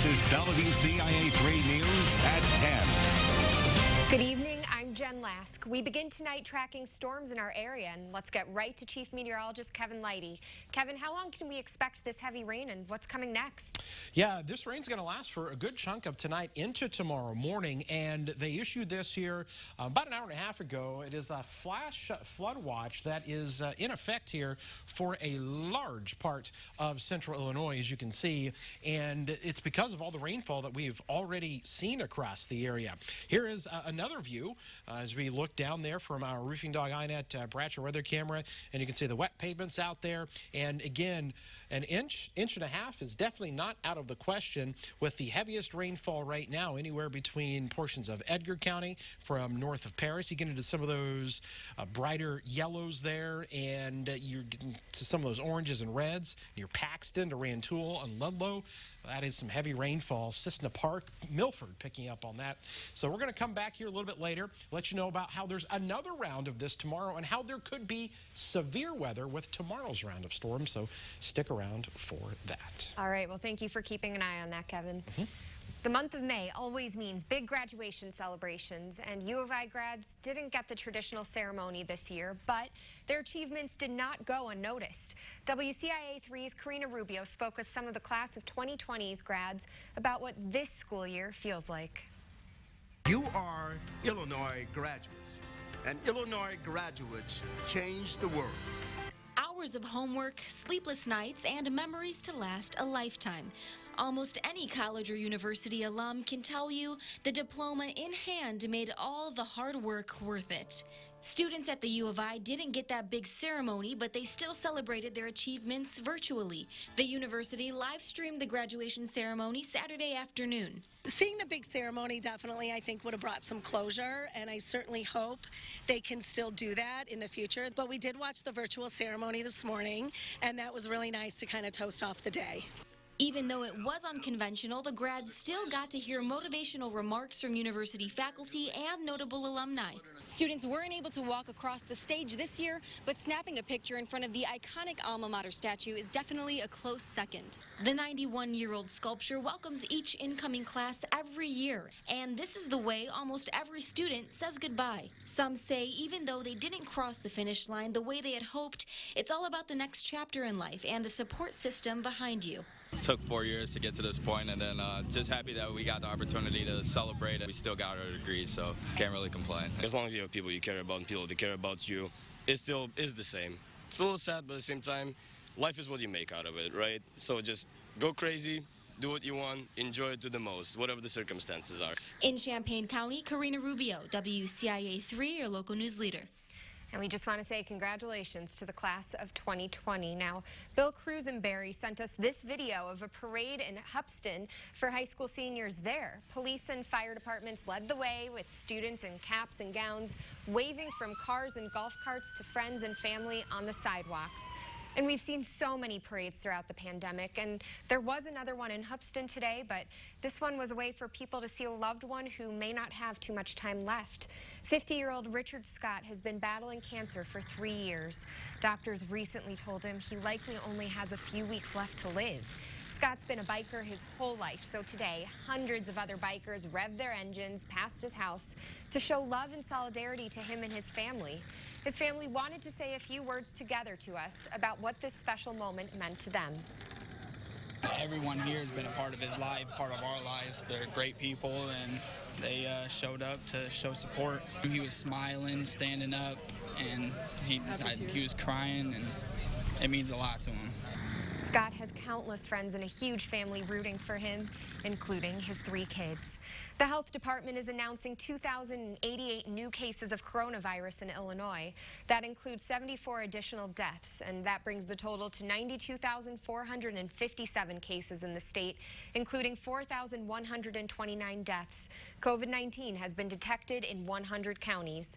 This is WCIA 3 News at 10. Good evening, I'm Jen Lask. We begin tonight tracking storms in our area, and let's get right to Chief Meteorologist Kevin Leidy. Kevin, how long can we expect this heavy rain, and what's coming next? Yeah, this rain's going to last for a good chunk of tonight into tomorrow morning, and they issued this here about an hour and a half ago. It is a flash flood watch that is in effect here for a large part of central Illinois, as you can see, and it's because of all the rainfall that we've already seen across the area. Here is another view as we look down there from our Roofing Dog INET Bratcher weather camera, and you can see the wet pavements out there. And again, an inch and a half is definitely not out of the question, with the heaviest rainfall right now anywhere between portions of Edgar County from north of Paris. You get into some of those brighter yellows there, and you're getting to some of those oranges and reds near Paxton to Rantoul and Ludlow. That is some heavy rainfall. Cissna Park, Milford picking up on that. So we're going to come back here a little bit later, let you know about how there's another round of this tomorrow and how there could be severe weather with tomorrow's round of storms. So stick around for that. All right, well, thank you for keeping an eye on that, Kevin. The month of May always means big graduation celebrations, and U of I grads didn't get the traditional ceremony this year, but their achievements did not go unnoticed. WCIA 3's Karina Rubio spoke with some of the class of 2020's grads about what this school year feels like. You are Illinois graduates, and Illinois graduates change the world. Hours of homework, sleepless nights, and memories to last a lifetime. Almost any college or university alum can tell you the diploma in hand made all the hard work worth it. Students at the U of I didn't get that big ceremony, but they still celebrated their achievements virtually. The university live-streamed the graduation ceremony Saturday afternoon. Seeing the big ceremony definitely, I think, would have brought some closure, and I certainly hope they can still do that in the future. But we did watch the virtual ceremony this morning, and that was really nice to kind of toast off the day. Even though it was unconventional, the grads still got to hear motivational remarks from university faculty and notable alumni. Students weren't able to walk across the stage this year, but snapping a picture in front of the iconic alma mater statue is definitely a close second. The 91-year-old sculpture welcomes each incoming class every year, and this is the way almost every student says goodbye. Some say even though they didn't cross the finish line the way they had hoped, it's all about the next chapter in life and the support system behind you. It took 4 years to get to this point, and then just happy that we got the opportunity to celebrate it. We still got our degrees, so can't really complain. As long as you have people you care about and people that care about you, it still is the same. It's a little sad, but at the same time, life is what you make out of it, right? So just go crazy, do what you want, enjoy it to the most, whatever the circumstances are. In Champaign County, Karina Rubio, WCIA 3, your local news leader. And we just want to say congratulations to the class of 2020. Now, Bill Cruisenberry sent us this video of a parade in Hupston for high school seniors there. Police and fire departments led the way with students in caps and gowns, waving from cars and golf carts to friends and family on the sidewalks. And we've seen so many parades throughout the pandemic, and there was another one in Hupston today, but this one was a way for people to see a loved one who may not have too much time left. 50-year-old Richard Scott has been battling cancer for 3 years. Doctors recently told him he likely only has a few weeks left to live. Scott's been a biker his whole life, so today, hundreds of other bikers revved their engines past his house to show love and solidarity to him and his family. His family wanted to say a few words together to us about what this special moment meant to them. Everyone here has been a part of his life, part of our lives. They're great people, and they showed up to show support. He was smiling, standing up, and he was crying, and it means a lot to him. Scott has countless friends and a huge family rooting for him, including his 3 kids. The health department is announcing 2,088 new cases of coronavirus in Illinois. That includes 74 additional deaths, and that brings the total to 92,457 cases in the state, including 4,129 deaths. COVID-19 has been detected in 100 counties.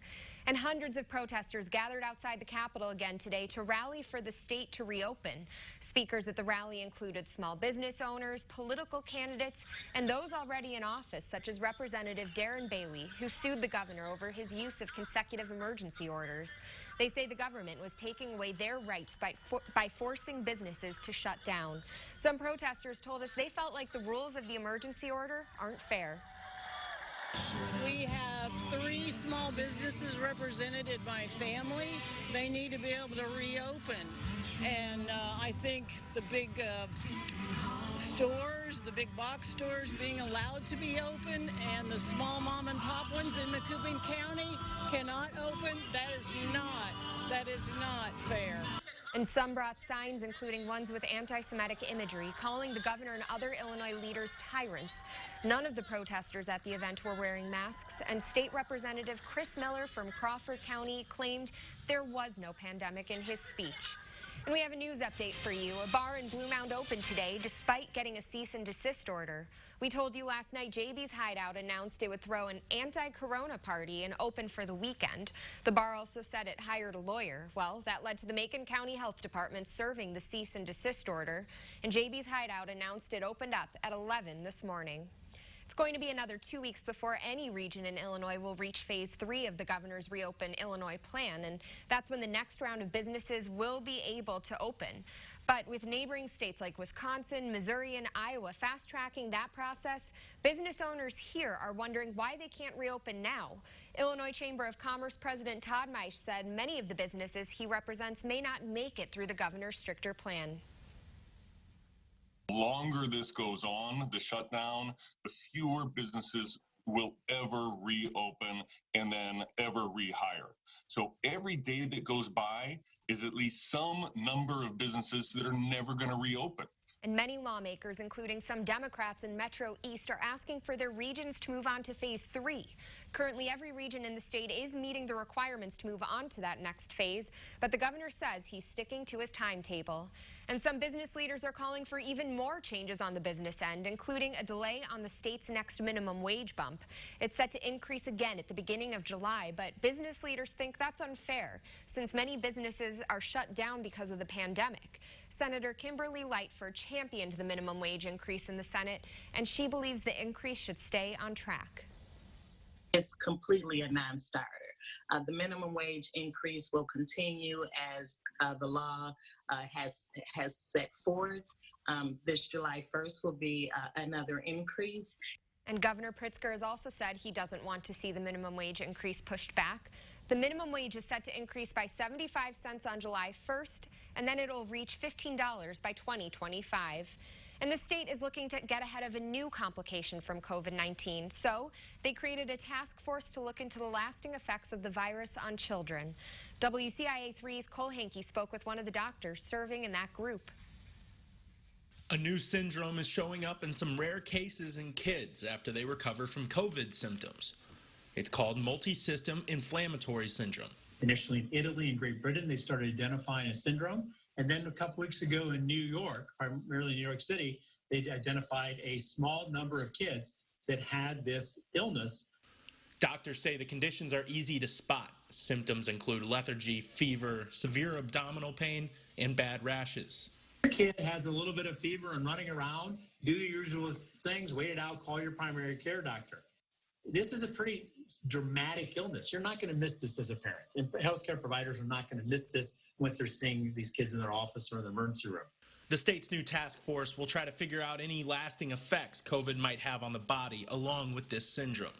And hundreds of protesters gathered outside the Capitol again today to rally for the state to reopen. Speakers at the rally included small business owners, political candidates, and those already in office, such as Representative Darren Bailey, who sued the governor over his use of consecutive emergency orders. They say the government was taking away their rights by forcing businesses to shut down. Some protesters told us they felt like the rules of the emergency order aren't fair. We have 3 small businesses represented in my family. They need to be able to reopen. And I think the big stores, the big box stores being allowed to be open, and the small mom and pop ones in Macoupin County cannot open. That is not fair. And some brought signs, including ones with anti-Semitic imagery, calling the governor and other Illinois leaders tyrants. None of the protesters at the event were wearing masks, and State Representative Chris Miller from Crawford County claimed there was no pandemic in his speech. And we have a news update for you. A bar in Blue Mound opened today despite getting a cease and desist order. We told you last night JB's Hideout announced it would throw an anti-corona party and open for the weekend. The bar also said it hired a lawyer. Well, that led to the Macon County Health Department serving the cease and desist order. And JB's Hideout announced it opened up at 11 this morning. It's going to be another 2 weeks before any region in Illinois will reach phase 3 of the governor's Reopen Illinois plan, and that's when the next round of businesses will be able to open. But with neighboring states like Wisconsin, Missouri, and Iowa fast-tracking that process, business owners here are wondering why they can't reopen now. Illinois Chamber of Commerce President Todd Meisch said many of the businesses he represents may not make it through the governor's stricter plan. The longer this goes on, the shutdown, the fewer businesses will ever reopen and then ever rehire. So every day that goes by is at least some number of businesses that are never going to reopen. And many lawmakers, including some Democrats in Metro East, are asking for their regions to move on to phase 3. Currently, every region in the state is meeting the requirements to move on to that next phase, but the governor says he's sticking to his timetable. And some business leaders are calling for even more changes on the business end, including a delay on the state's next minimum wage bump. It's set to increase again at the beginning of July, but business leaders think that's unfair, since many businesses are shut down because of the pandemic. Senator Kimberly Lightford championed the minimum wage increase in the Senate, and she believes the increase should stay on track. It's completely a non-starter. The minimum wage increase will continue as the law has set forth. This July 1st will be another increase. And Governor Pritzker has also said he doesn't want to see the minimum wage increase pushed back. The minimum wage is set to increase by 75 cents on July 1st, and then it'll reach $15 by 2025. And the state is looking to get ahead of a new complication from COVID-19. So they created a task force to look into the lasting effects of the virus on children. WCIA 3's Cole Hankey spoke with one of the doctors serving in that group. A new syndrome is showing up in some rare cases in kids after they recover from COVID symptoms. It's called multisystem inflammatory syndrome. Initially in Italy and Great Britain, they started identifying a syndrome. And then a couple weeks ago in New York, primarily New York City, they identified a small number of kids that had this illness. Doctors say the conditions are easy to spot. Symptoms include lethargy, fever, severe abdominal pain, and bad rashes. Your kid has a little bit of fever and running around, do your usual things, wait it out, call your primary care doctor. This is a pretty dramatic illness. You're not going to miss this as a parent. And healthcare providers are not going to miss this once they're seeing these kids in their office or in the emergency room. The state's new task force will try to figure out any lasting effects COVID might have on the body along with this syndrome.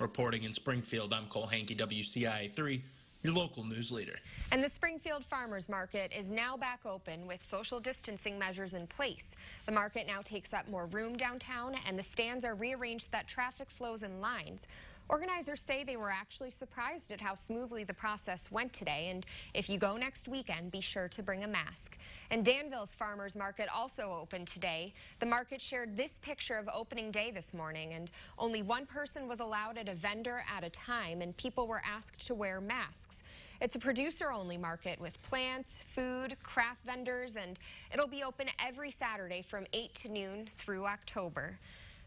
Reporting in Springfield, I'm Cole Hankey, WCIA 3, your local news leader. And the Springfield Farmers Market is now back open with social distancing measures in place. The market now takes up more room downtown, and the stands are rearranged so that traffic flows in lines. Organizers say they were actually surprised at how smoothly the process went today, and if you go next weekend, be sure to bring a mask. And Danville's Farmers Market also opened today. The market shared this picture of opening day this morning, and only one person was allowed at a vendor at a time, and people were asked to wear masks. It's a producer-only market with plants, food, craft vendors, and it'll be open every Saturday from 8 to noon through October.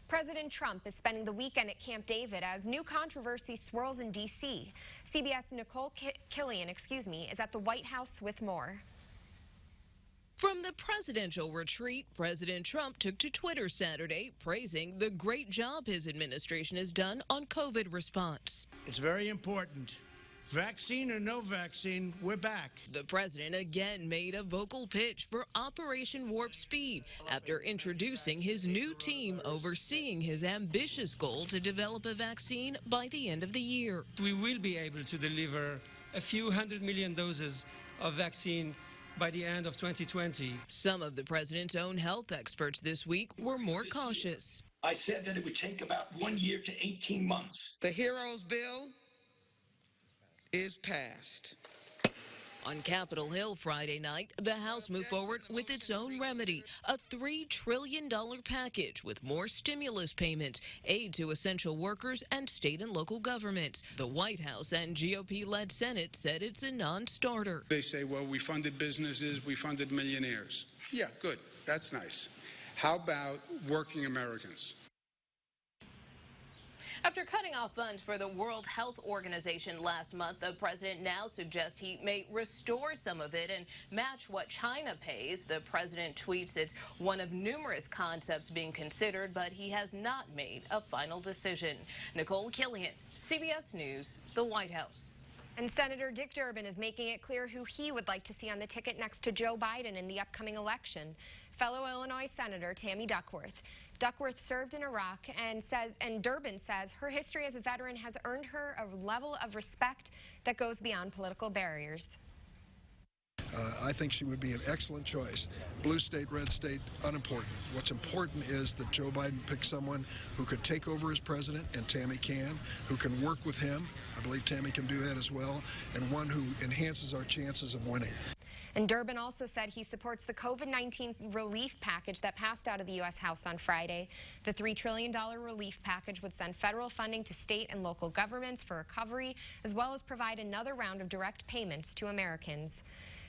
President Trump is spending the weekend at Camp David as new controversy swirls in D.C. CBS Nicole Killian, is at the White House with more. From the presidential retreat, President Trump took to Twitter Saturday, praising the great job his administration has done on COVID response. It's very important. Vaccine or no vaccine, we're back. The president again made a vocal pitch for Operation Warp Speed after introducing his new team overseeing his ambitious goal to develop a vaccine by the end of the year. We will be able to deliver a few 100 million doses of vaccine by the end of 2020. Some of the president's own health experts this week were more cautious. I said that it would take about 1 year to 18 months. The HEROES bill is passed. On Capitol Hill Friday night, the House moved forward with its own remedy, a $3 trillion package with more stimulus payments, aid to essential workers and state and local governments. The White House and GOP-led Senate said it's a non-starter. They say, well, we funded businesses, we funded millionaires. Yeah, good. That's nice. How about working Americans? After cutting off funds for the World Health Organization last month, the president now suggests he may restore some of it and match what China pays. The president tweets it's one of numerous concepts being considered, but he has not made a final decision. Nicole Killian, CBS News, the White House. And Senator Dick Durbin is making it clear who he would like to see on the ticket next to Joe Biden in the upcoming election. Fellow Illinois Senator Tammy Duckworth. Duckworth served in Iraq and Durbin says her history as a veteran has earned her a level of respect that goes beyond political barriers. I think she would be an excellent choice. Blue state, red state, unimportant. What's important is that Joe Biden picks someone who could take over as president, and Tammy can, who can work with him. I believe Tammy can do that as well, and one who enhances our chances of winning. And Durbin also said he supports the COVID-19 relief package that passed out of the U.S. House on Friday. The $3 trillion relief package would send federal funding to state and local governments for recovery, as well as provide another round of direct payments to Americans.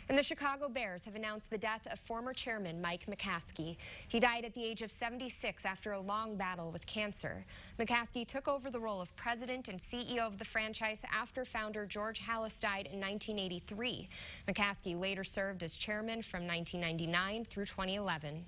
And the Chicago Bears have announced the death of former chairman Mike McCaskey. He died at the age of 76 after a long battle with cancer. McCaskey took over the role of president and CEO of the franchise after founder George Halas died in 1983. McCaskey later served as chairman from 1999 through 2011.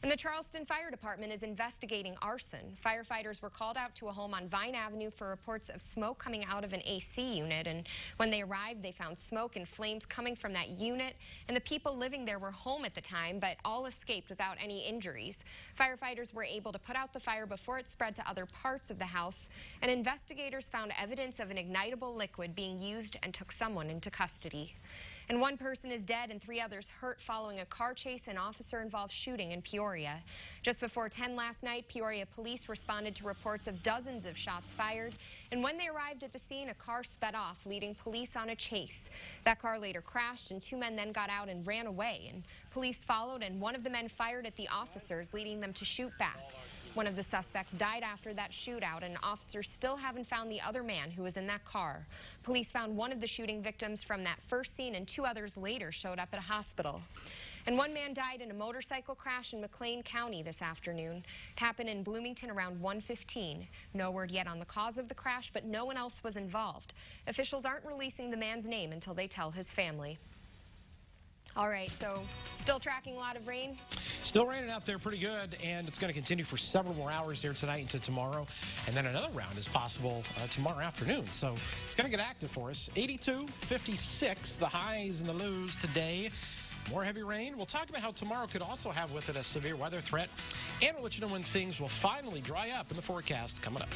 And the Charleston Fire Department is investigating arson. Firefighters were called out to a home on Vine Avenue for reports of smoke coming out of an AC unit. And when they arrived, they found smoke and flames coming from that unit. And the people living there were home at the time, but all escaped without any injuries. Firefighters were able to put out the fire before it spread to other parts of the house. And investigators found evidence of an ignitable liquid being used and took someone into custody. And one person is dead and 3 others hurt following a car chase and officer-involved shooting in Peoria. Just before 10 last night, Peoria police responded to reports of dozens of shots fired. And when they arrived at the scene, a car sped off, leading police on a chase. That car later crashed, and 2 men then got out and ran away. And police followed, and one of the men fired at the officers, leading them to shoot back. One of the suspects died after that shootout, and officers still haven't found the other man who was in that car. Police found one of the shooting victims from that first scene, and 2 others later showed up at a hospital. And 1 man died in a motorcycle crash in McLean County this afternoon. It happened in Bloomington around 1:15. No word yet on the cause of the crash, but no one else was involved. Officials aren't releasing the man's name until they tell his family. All right, so still tracking a lot of rain? Still raining out there pretty good, and it's going to continue for several more hours here tonight into tomorrow. And then another round is possible tomorrow afternoon. So it's going to get active for us. 82, 56, the highs and the lows today. More heavy rain. We'll talk about how tomorrow could also have with it a severe weather threat. And we'll let you know when things will finally dry up in the forecast coming up.